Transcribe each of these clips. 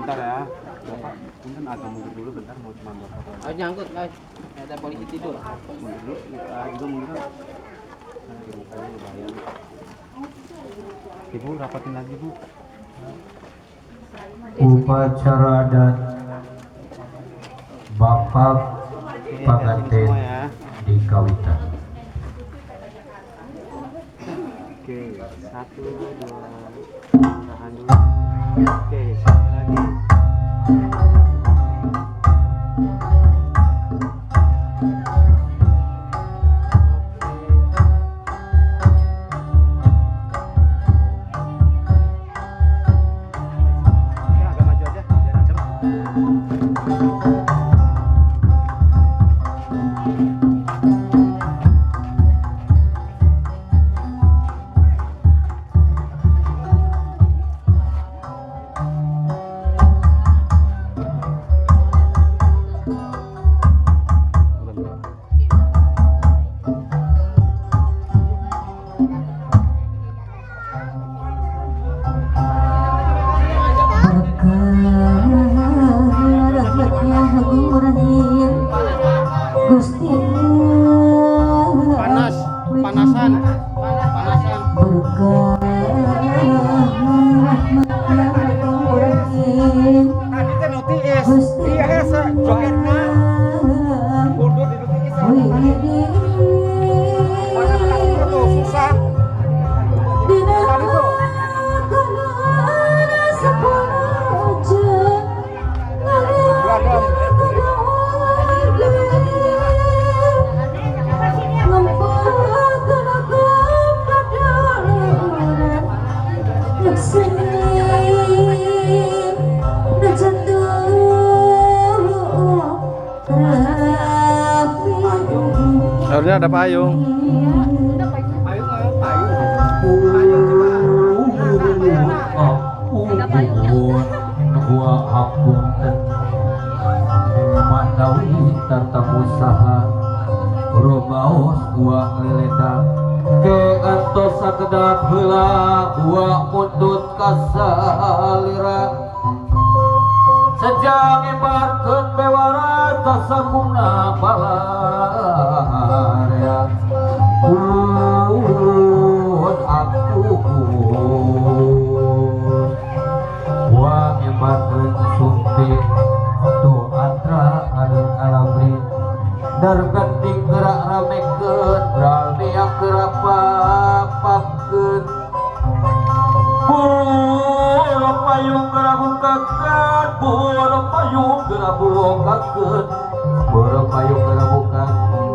Bentar ya. Bapak, mungkin agak mundur dulu bentar mau cuma bapak. Ayo nyangkut guys. Ada polisi tidur. Mundur dulu. Juga mundur. Ibu kayaknya bahaya. Ibu rapatin lagi, Bu. Upacara adat Bapak pengantin di kawitan. Oke, 1, 2, tahan dulu. Oke, sekali lagi. Panasan. Tadi kan notis. Iya, jogetnya. Mundur di notis. Tuh susah. Tadi tuh. Harusnya ada payung. Mandawi tata usaha Robaos gua ngeledak ke antos sakedap heula gua mundut kasalira sejak ngebarkeun bewara kasakungna balarea aku gua ngebarkeun sumpit tu antra alun alabri dar genting gerak ramekeun rame yang gerak papapkeun bulu payung gerak bukakeun bulu payung gerak bukakeun bulu payung gerak bukakeun.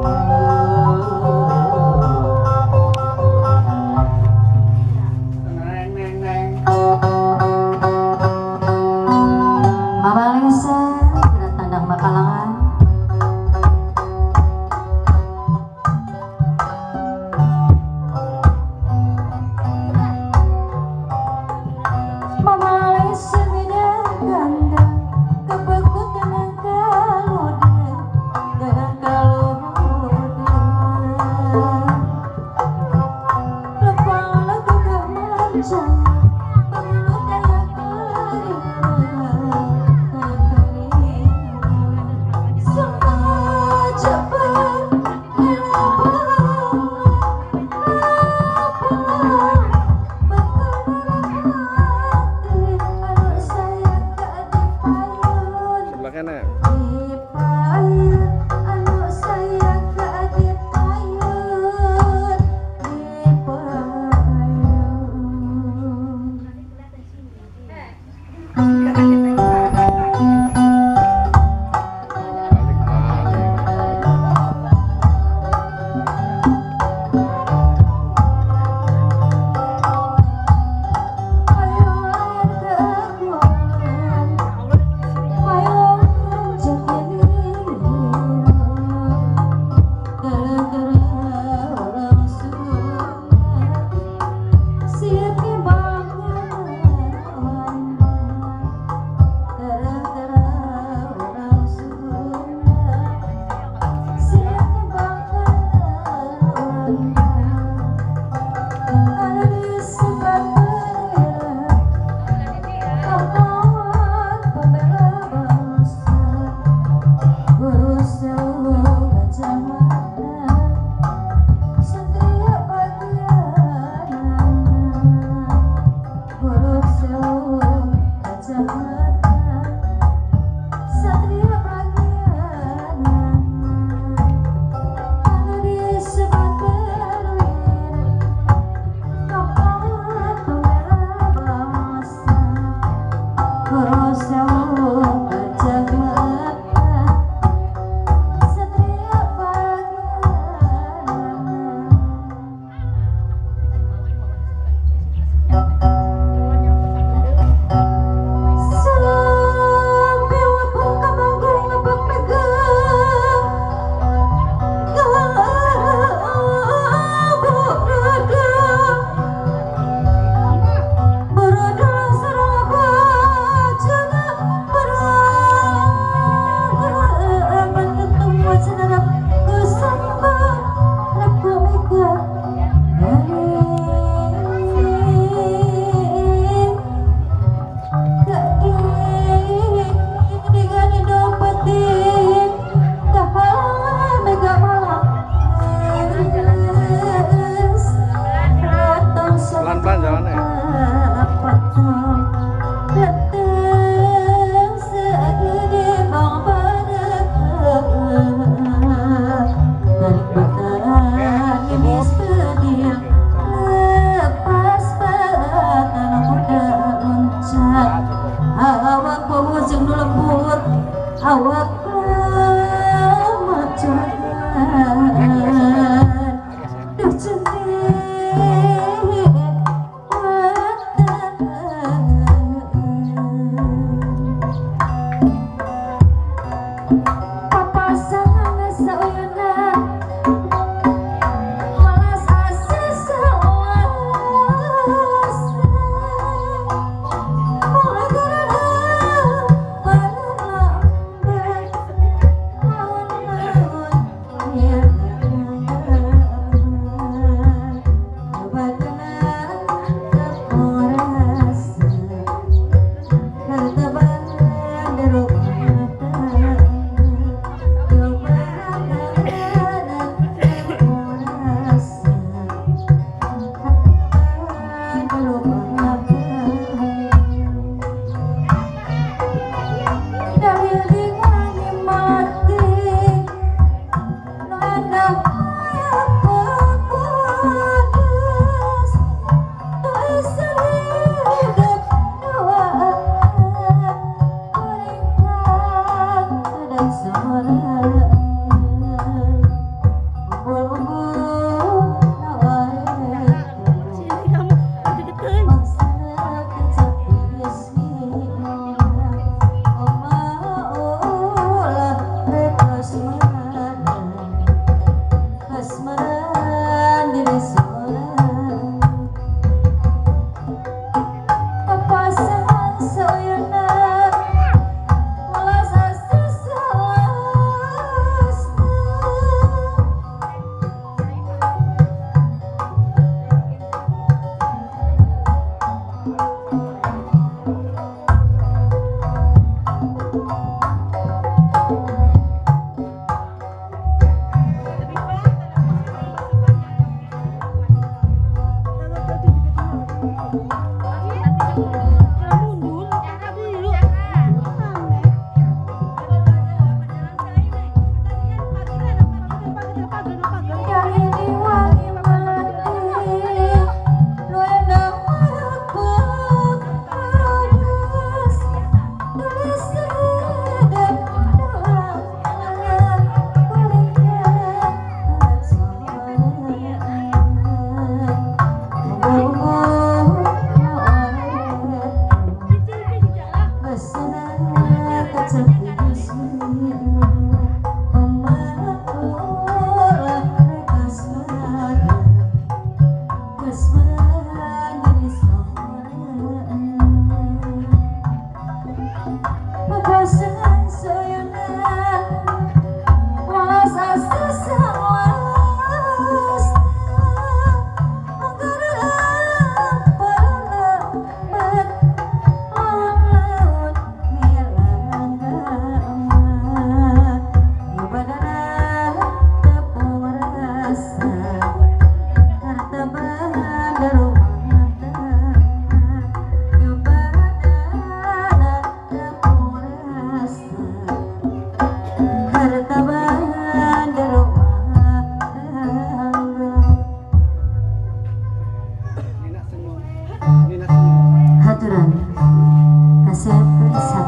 Mama Lesa, gerak tandang Bakalangan. Mama Lesa bidang ganda, kebekut dengan kaludan, dengan kaludan. Lepala gegah manjang, belut dalam Sebelah kanan.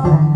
Bye.